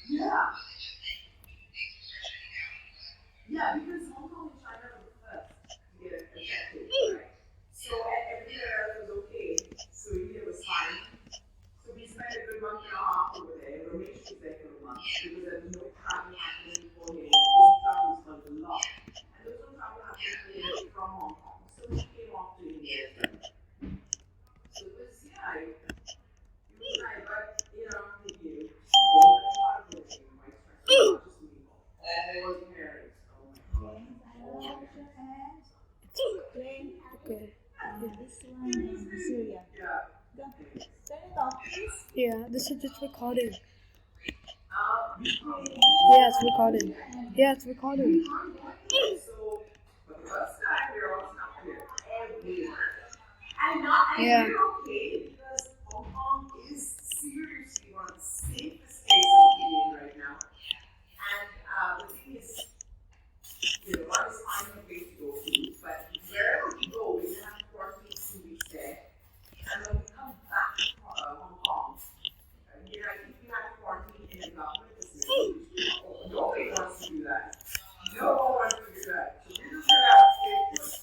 Yeah, yeah, because Hong Kong and China were the first to get affected, right? So everywhere else was okay. So India was fine. So we spent a good month and a half over there. Ramesh was there for a month because there was no travel happening for him because he travels quite a lot. And there was no travel happening for him from Hong Kong. So he came off to India. So it was, yeah, it was nice. But, you know, I'm thinking, so that's part of the thing, my stress, not just me, all the parents. Oh my God. Okay. This one is Syria. Yeah. Turn it off, please. Yeah, this is just recording. Because Yeah, it's recording. Yeah, it's recording. so, but the first time we were all stuck here everywhere. And not and Yeah. we're okay because Hong Kong is seriously one of the safest places to be in right now. And the thing is, you know, one is finding a place to go to, but wherever we go, we have to quarantine 2 weeks there. And when we come back to Hong Kong, you know, I think we have to quarantine in a government facility. Nobody wants to do that. No one wants to do that. So we just have to stay put.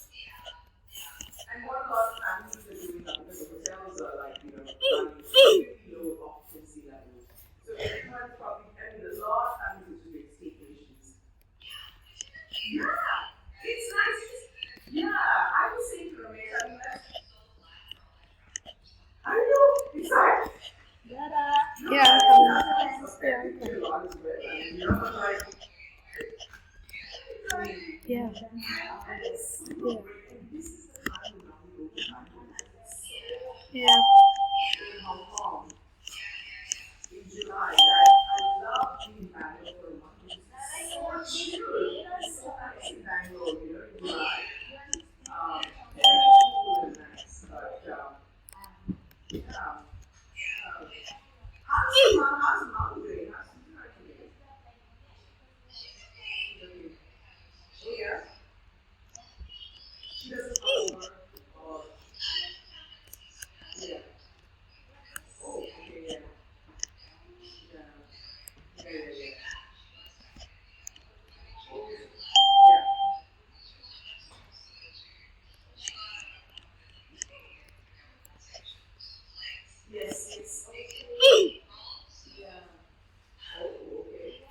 And what a lot of families are doing now because the hotels are like, you know, running really low occupancy levels. So everyone's probably, I mean, a lot of families are doing staycations. Yeah, it's nice. Yeah, I was saying to Ramesh, I mean, I know, exactly. Yeah. Yeah. Yeah. Yeah. In Hong Kong in July that I love being in Bangalore for a month. It's so chill. It's so nice in Bangalore, you know, in July. Very cool and nice. But yeah. How's mom doing? How's Susan doing? Oh yeah. She doesn't come over. Or yeah. Oh, okay, yeah. Yeah. Yeah, yeah, yeah. Oh, yeah. Yes, yes. Okay. Yeah. Oh, okay.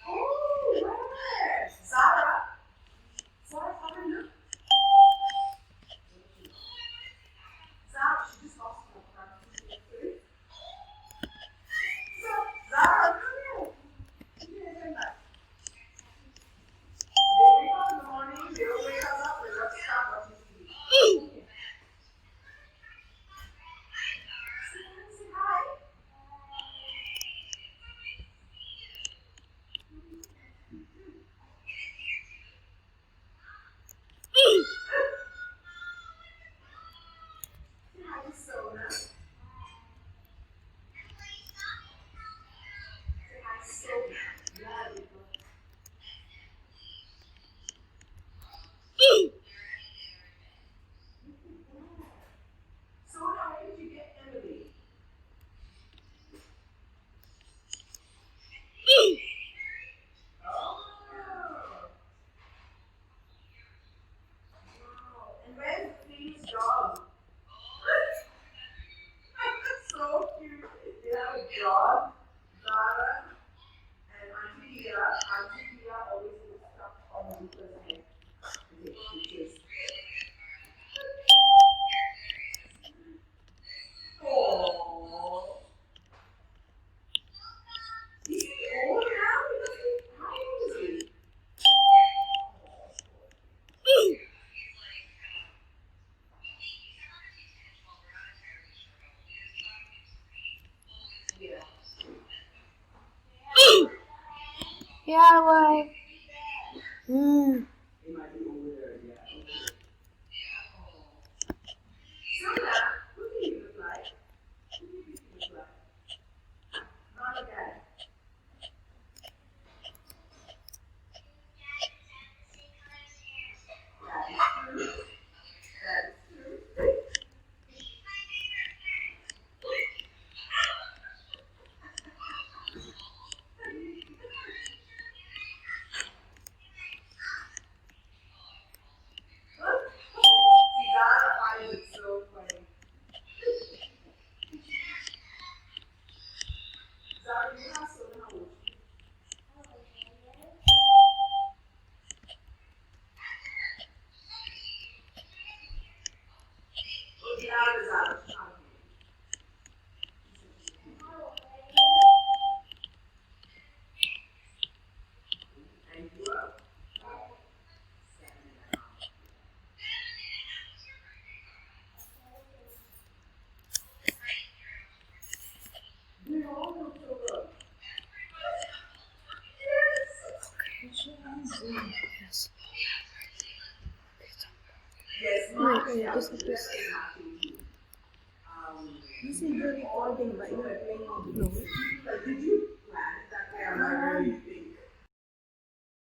Oh, where? Zara? Zara, how are you? Zara, she just lost her front. Zara, come here. Come here, come back. They wake up in the morning, they don't wake us up, they let's stop watching TV. Say hi. Say hi to Sona. Say hi to Sona. Yeah, they go. Sona, where did you get Emily? Oh. Wow. And where's the famous dog? So cute. They have a dog, Zara, and Auntie Tia. Auntie Tia always puts stuff on Luca's head and takes pictures. Aww. Is he old now? How old is he? Yeah. Yeah, well. Mm. He might be over there, yeah. Okay. Sona, who do you look like? Who do you think you look like? Not a dad. Yes, Wait, just like this. This is the recording, but you're playing. No. Did you plan it that way? I'm like,